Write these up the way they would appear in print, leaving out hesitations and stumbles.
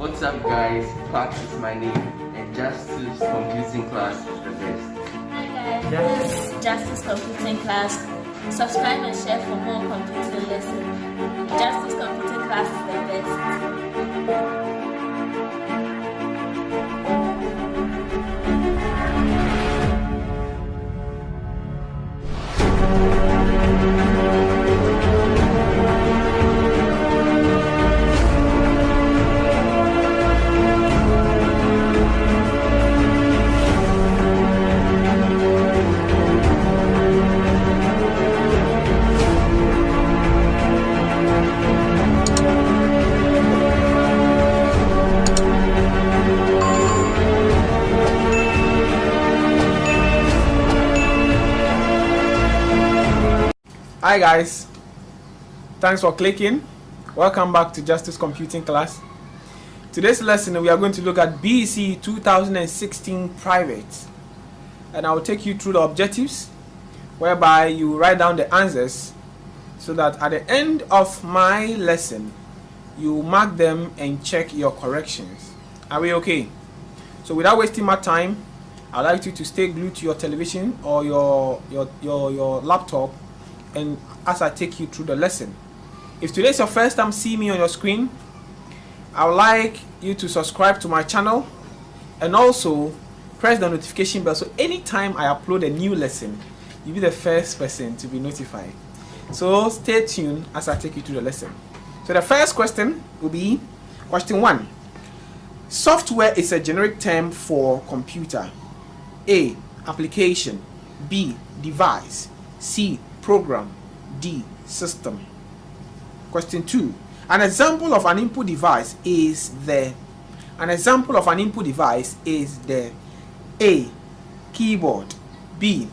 What's up guys, Pax is my name and Justice Computing Class is the best. Hi guys, this is Justice Computing Class. Subscribe and share for more computing lessons. Justice Computing Class is the best. Hi guys, thanks for clicking. Welcome back to Justice Computing Class. Today's lesson we are going to look at B.E.C.E 2016 Private, and I will take you through the objectives whereby you write down the answers so that at the end of my lesson you mark them and check your corrections. Are we okay? So without wasting my time, I'd like you to stay glued to your television or your laptop and as I take you through the lesson. If today is your first time seeing me on your screen, I would like you to subscribe to my channel and also press the notification bell so anytime I upload a new lesson, you'll be the first person to be notified. So stay tuned as I take you through the lesson. So the first question will be question 1. Software is a generic term for computer. A. Application. B. Device. C. Program. D. System. Question 2. An example of an input device is the A. Keyboard. B.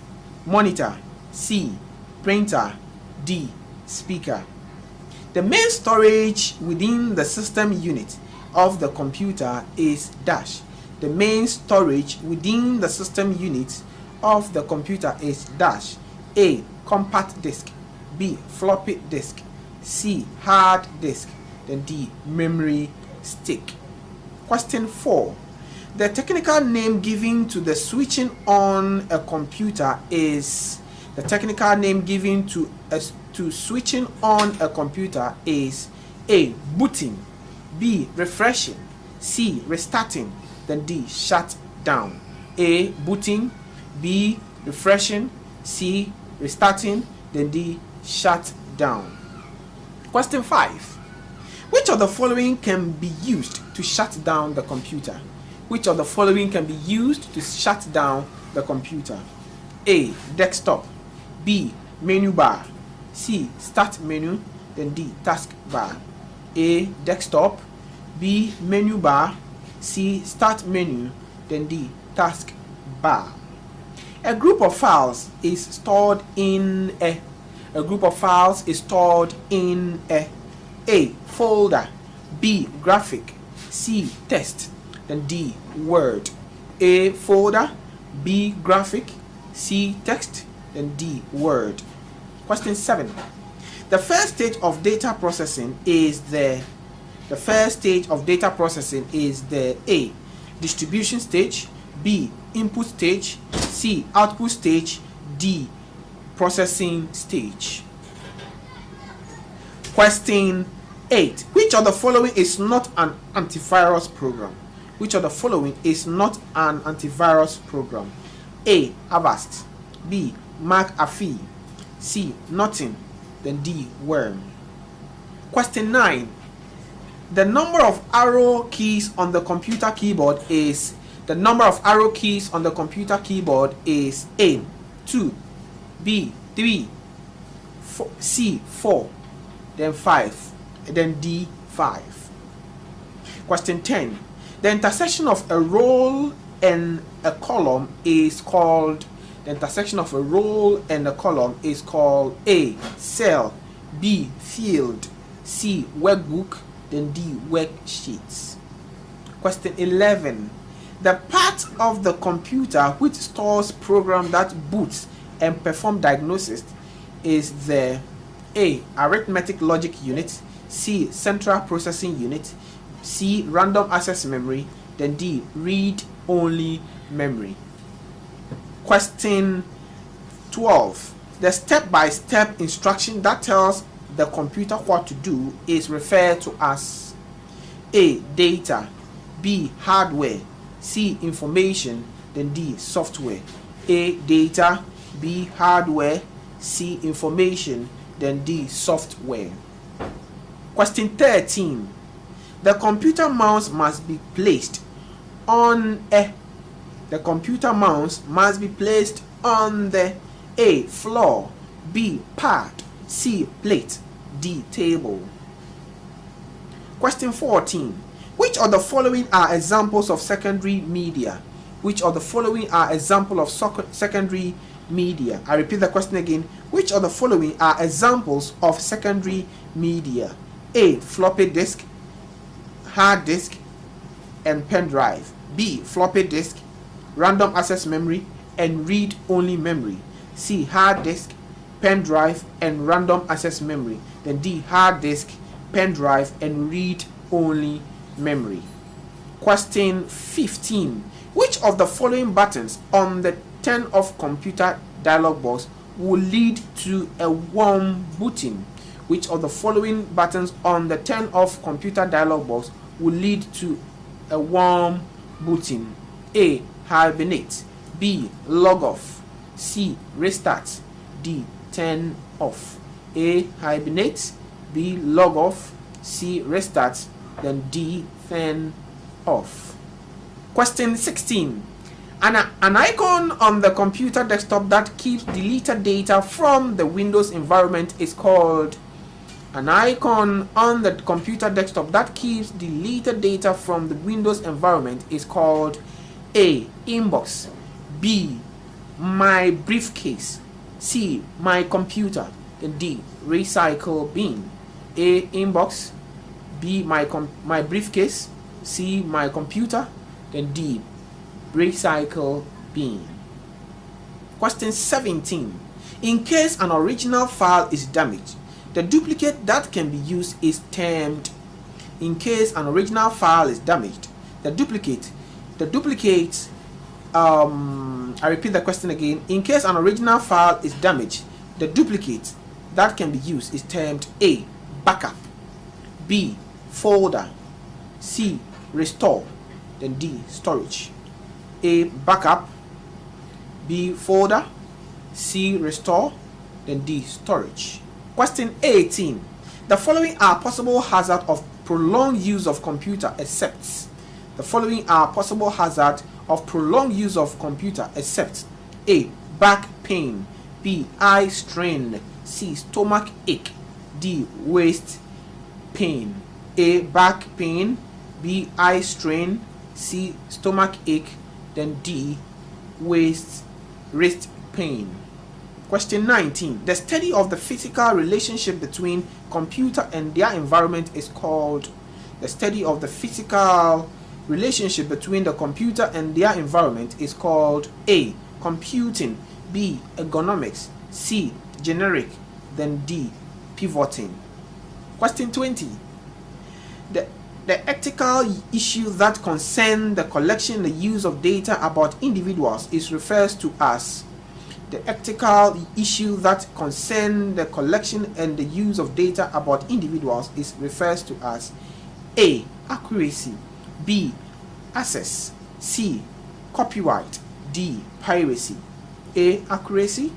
Monitor. C. Printer. D. Speaker. The main storage within the system unit of the computer is dash. The main storage within the system unit of the computer is dash. A. Compact disk. B. Floppy disk. C. Hard disk. Then D. Memory stick. Question 4. The technical name given to the switching on a computer is switching on a computer is A. Booting. B. Refreshing. C. Restarting. Then D. Shut down. A. Booting. B. Refreshing. C. Restarting. Then D. Shut down. Question 5. Which of the following can be used to shut down the computer? Which of the following can be used to shut down the computer? A. Desktop. B. Menu bar. C. Start menu. Then D. Task bar. A. Desktop. B. Menu bar. C. Start menu. Then D. Task bar. A group of files is stored in a folder. B. Graphic. C. Text. Then D. Word. A. Folder. B. Graphic. C. Text. Then D. Word. Question 7. The first stage of data processing is the A. Distribution stage. B. Input stage. C. Output stage. D. Processing stage. Question 8. Which of the following is not an antivirus program? Which of the following is not an antivirus program? A. Avast. B. McAfee. C. Nothing. Then D. Worm. Question 9. The number of arrow keys on the computer keyboard is A. 2. B. 3. C. 4. Then 5. And then D. 5. Question 10. The intersection of a row and a column is called A. Cell. B. Field. C. Workbook. Then D. Worksheets. Question 11. The part of the computer which stores program that boots and perform diagnosis is the A. Arithmetic logic unit. C. Central processing unit. C. Random access memory. Then D. Read-only memory. Question 12. The step-by-step instruction that tells the computer what to do is referred to as A. Data, B. Hardware, C. Information, then D. Software. A. Data, B. Hardware, C. Information, then D. Software. Question 13. The computer mouse must be placed on a. The computer mouse must be placed on the A. Floor, B. Pad, C. Plate, D. Table. Question 14. Which of the following are examples of secondary media? Which of the following are examples of secondary media? I repeat the question again. Which of the following are examples of secondary media? A. Floppy disk, hard disk, and pen drive. B. Floppy disk, random access memory, and read-only memory. C. Hard disk, pen drive, and random access memory. Then D. Hard disk, pen drive, and read-only memory. Question 15. Which of the following buttons on the turn off computer dialog box will lead to a warm booting? Which of the following buttons on the turn off computer dialog box will lead to a warm booting? A. Hibernate, B. Log off, C. Restart, D. Turn off. A. Hibernate, B. Log off, C. Restart, then D. Turn off. Question 16. An icon on the computer desktop that keeps deleted data from the Windows environment is called. An icon on the computer desktop that keeps deleted data from the Windows environment is called A. Inbox, B. My briefcase, C. My computer, then D. Recycle bin. A. Inbox, B. My briefcase, C. My computer, then D. Recycle bin. Question 17. In case an original file is damaged, the duplicate that can be used is termed. In case an original file is damaged, the duplicate. I repeat the question again. In case an original file is damaged, the duplicate that can be used is termed A. Backup, B. Folder, C. Restore, then D. Storage. A. Backup, B. Folder, C. Restore, then D. Storage. Question 18. The following are possible hazards of prolonged use of computer except. The following are possible hazards of prolonged use of computer except A. Back pain, B. Eye strain, C. Stomach ache, D. Waist pain. A. Back pain, B. Eye strain, C. Stomach ache, then D. Wrist pain. Question 19. The study of the physical relationship between computer and their environment is called. The study of the physical relationship between the computer and their environment is called A. Computing, B. Ergonomics, C. Generic, then D. Pivoting. Question 20. The ethical issue that concern the collection and the use of data about individuals is referred to as. The ethical issue that concern the collection and the use of data about individuals is referred to as A. Accuracy, B. Access, C. Copyright, D. Piracy. A. Accuracy,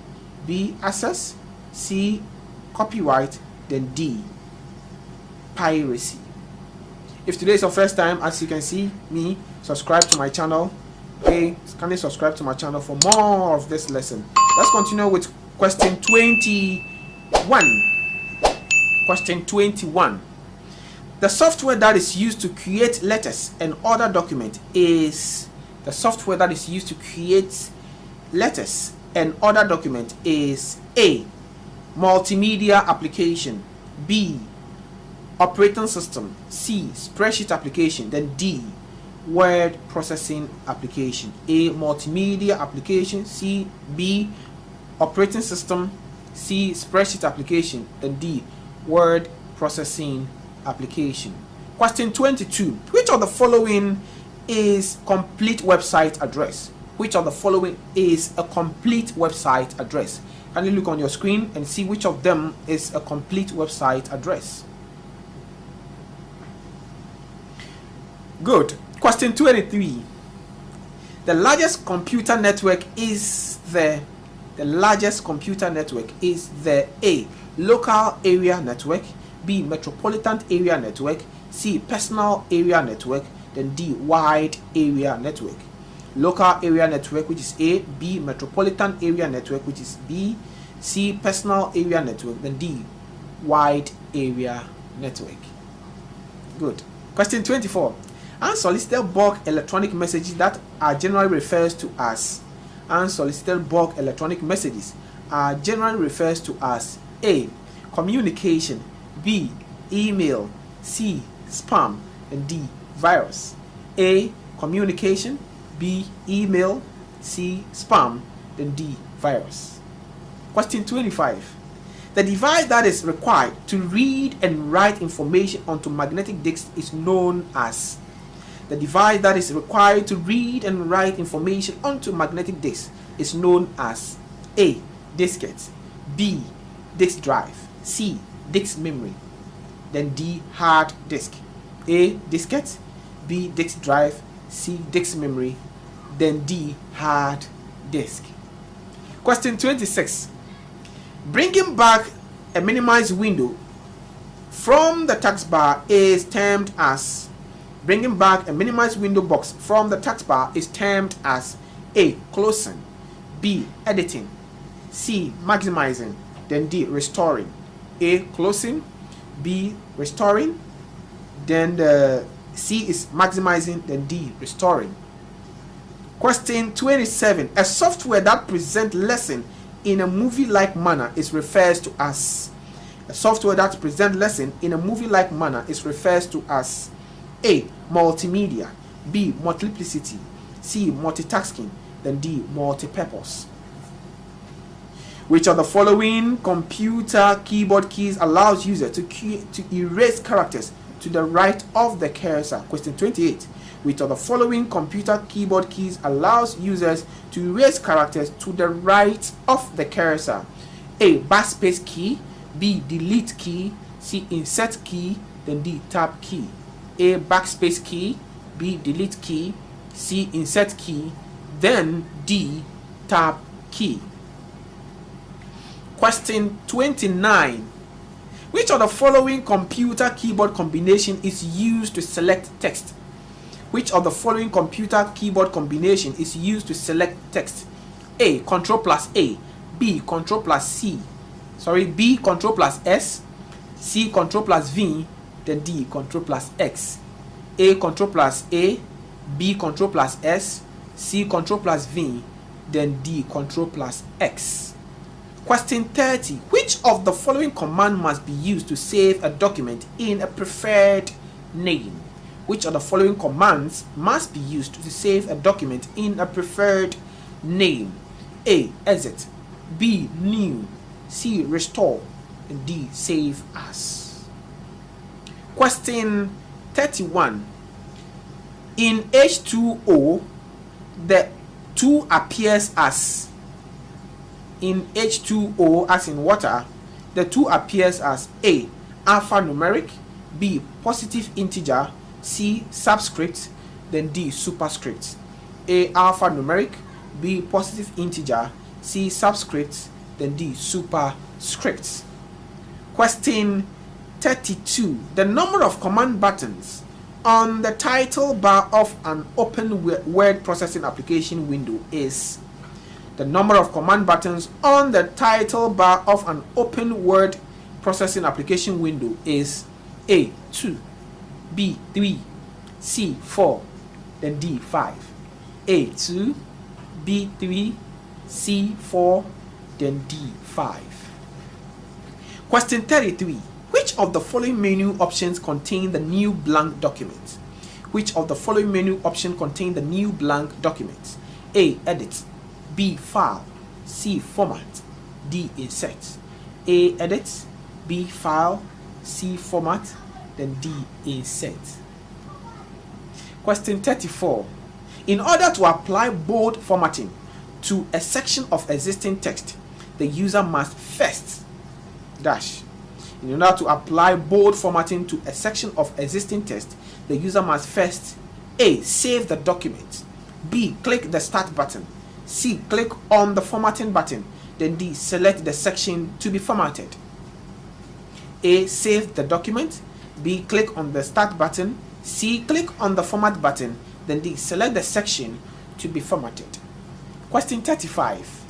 B. Access, C. Copyright, then D. Piracy. If today is your first time, as you can see me, subscribe to my channel. Okay, kindly subscribe to my channel for more of this lesson. Let's continue with question 21. Question 21. The software that is used to create letters and other documents is. The software that is used to create letters and other documents is A. Multimedia application, B. Operating system, C. Spreadsheet application, then D. Word processing application. A. Multimedia application, C. B. Operating system, C. Spreadsheet application, then D. Word processing application. Question 22. Which of the following is complete website address? Which of the following is a complete website address? Can you look on your screen and see which of them is a complete website address? Good. Question 23. The largest computer network is the A. Local area network, B. Metropolitan area network, C. Personal area network, then D. Wide area network. Local area network, which is A, B. Metropolitan area network, which is B, C. Personal area network, then D. Wide area network. Good. Question 24. Unsolicited bulk electronic messages that are generally refers to as A. Communication, B. Email, C. Spam, and D. Virus. A. Communication, B. Email, C. Spam, then D. Virus. Question 25. The device that is required to read and write information onto magnetic disks is known as. The device that is required to read and write information onto magnetic disks is known as A. Diskette, B. Disk drive, C. Disk memory, then D. Hard disk. A. Diskette, B. Disk drive, C. Disk memory, then D. Hard disk. Question 26. Bringing back a minimized window from the taskbar is termed as. Bringing back a minimized window box from the taskbar is termed as A. Closing, B. Editing, C. Maximizing, then D. Restoring. A. Closing, B. Restoring, then the C is maximizing, then D. Restoring. Question 27. A software that presents lesson in a movie-like manner is refers to as. A software that presents lesson in a movie-like manner is refers to as A. Multimedia, B. Multiplicity, C. Multitasking, then D. Multipurpose. Which of the following computer keyboard keys allows user to erase characters to the right of the cursor? Question 28. Which of the following computer keyboard keys allows users to erase characters to the right of the cursor? A. Backspace key, B. Delete key, C. Insert key, then D. Tab key. A. Backspace key, B. Delete key, C. Insert key, then D. Tab key. Question 29. Which of the following computer keyboard combination is used to select text? Which of the following computer keyboard combination is used to select text? A. Control plus A, B. Control plus C, B. Control plus S, C. Control plus V, then D. Control plus X. A. Control plus A, B. Control plus S, C. Control plus V, then D. Control plus X. Question 30. Which of the following command must be used to save a document in a preferred name? Which of the following commands must be used to save a document in a preferred name? A. Exit, B. New, C. Restore, and D. Save as. Question 31. In H2O, the 2 appears as. In H2O, as in water, the 2 appears as A. Alphanumeric, B. Positive integer, C. Subscript, then D. Superscript. A. Alphanumeric, B. Positive integer, C. Subscript, then D. Superscript. Question 32. The number of command buttons on the title bar of an open word processing application window is. The number of command buttons on the title bar of an open word processing application window is A. 2, B. 3, C. 4, then D. 5. A. 2, B. 3, C. 4, then D. 5. Question 33. Which of the following menu options contain the new blank document? Which of the following menu options contain the new blank document? A. Edit, B. File, C. Format, D. Insert. A. Edit, B. File, C. Format, then D, a set. Question 34. In order to apply bold formatting to a section of existing text, the user must first dash. In order to apply bold formatting to a section of existing text, the user must first A. Save the document, B. Click the start button, C. Click on the formatting button, then D. Select the section to be formatted. A. Save the document, B. Click on the start button, C. Click on the format button, then D. Select the section to be formatted. Question 35.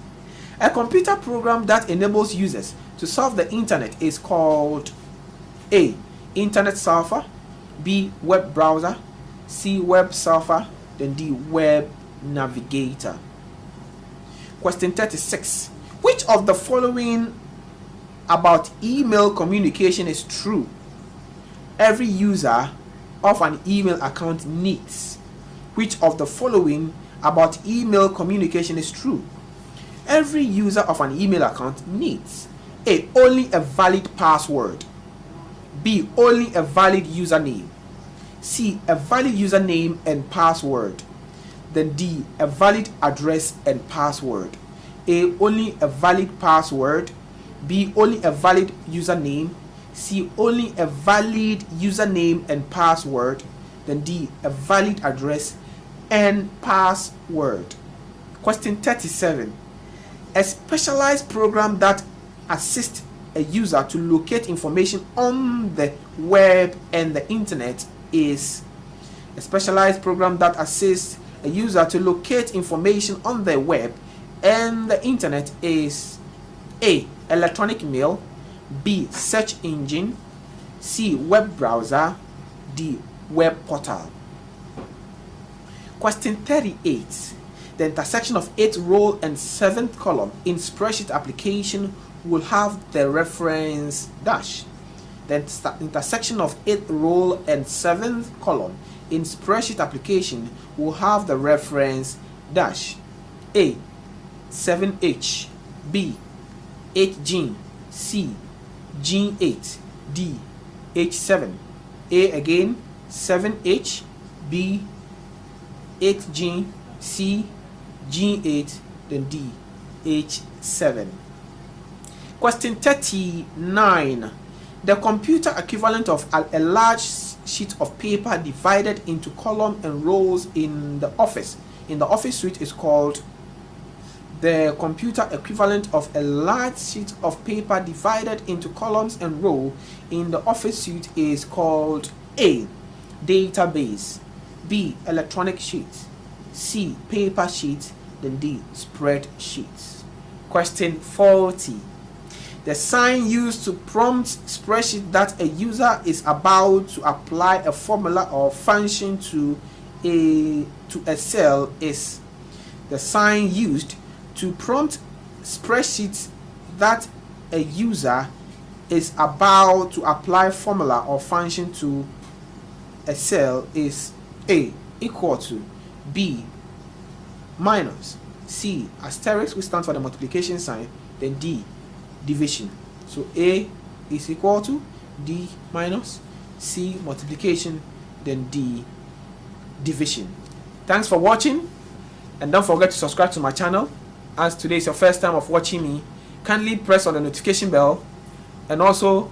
A computer program that enables users to surf the internet is called A. Internet surfer, B. Web browser, C. Web surfer, then D. Web navigator. Question 36. Which of the following about email communication is true? Every user of an email account needs. Which of the following about email communication is true? Every user of an email account needs A. Only a valid password, B. Only a valid username, C. A valid username and password, then D. A valid address and password. A. Only a valid password, B. Only a valid username, C. Only a valid username and password, then D. A valid address and password. Question 37. A specialized program that assists a user to locate information on the web and the internet is a specialized program that assists a user to locate information on the web and the internet is A. Electronic mail, B. Search engine, C. Web browser, D. Web portal. Question 38. The intersection of 8th row and 7th column in spreadsheet application will have the reference dash. The intersection of 8th row and 7th column in spreadsheet application will have the reference dash. A. 7H, B. 8G, C. G8, D. H7. A again, 7H, B. 8G, C. G8, then D. H7. Question 39. The computer equivalent of a large sheet of paper divided into columns and rows in the office suite is called. The computer equivalent of a large sheet of paper divided into columns and rows in the office suite is called A. Database, B. Electronic sheet, C. Paper sheet, then D. Spreadsheet. Question 40. The sign used to prompt spreadsheet that a user is about to apply a formula or function to a cell is the sign used to prompt spreadsheet that a user is about to apply formula or function to a cell is A. Equal to, B. Minus, C. Asterisk, which stands for the multiplication sign, then D. Division. So A is equal to, D minus, C multiplication, then D division. Thanks for watching, and don't forget to subscribe to my channel. As today is your first time of watching me, kindly press on the notification bell and also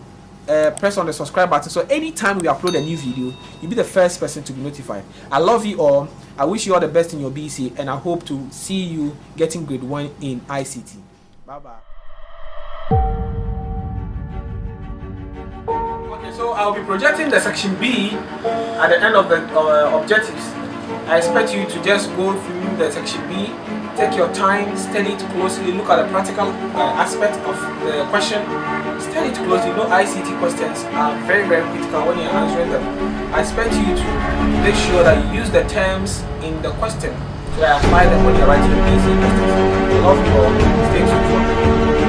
press on the subscribe button, so anytime we upload a new video you'll be the first person to be notified. I love you all. I wish you all the best in your B.E.C.E, and I hope to see you getting grade 1 in ICT. Bye bye. Okay, so I'll be projecting the section B at the end of the objectives. I expect you to just go through the section B, take your time, study it closely, look at the practical aspect of the question, study it closely. No, ICT questions are very, very critical when you're answering them. I expect you to make sure that you use the terms in the question so I apply them when you're writing the B.E.C.E questions. I love you all. Stay tuned.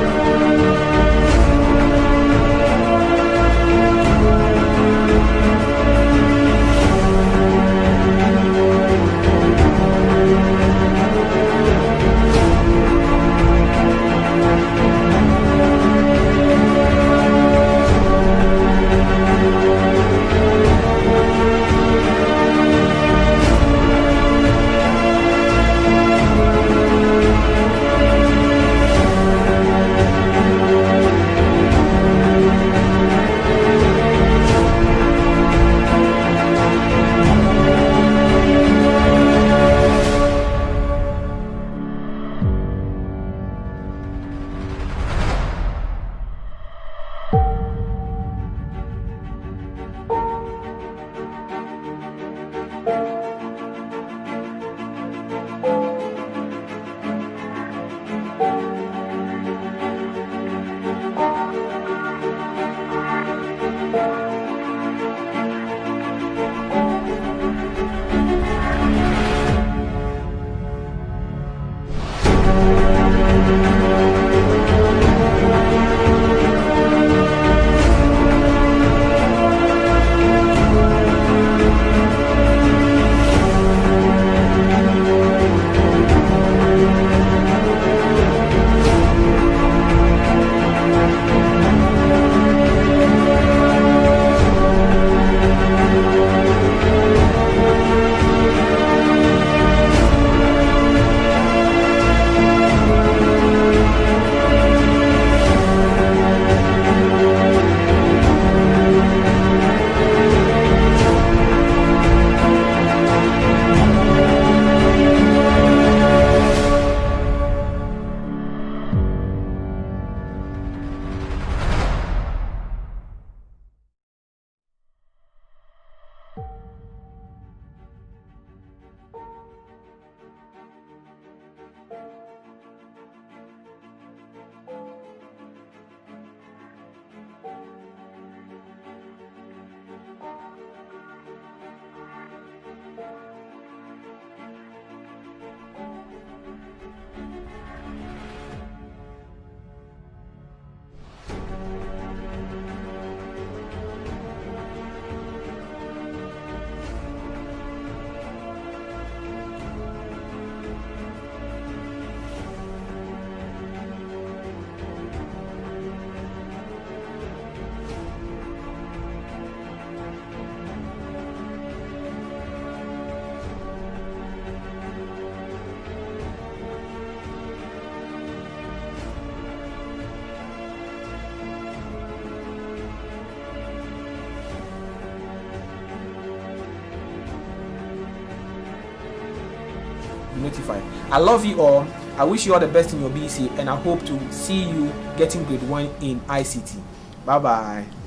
be notified. I love you all. I wish you all the best in your B.E.C.E, and I hope to see you getting grade 1 in ICT. Bye bye.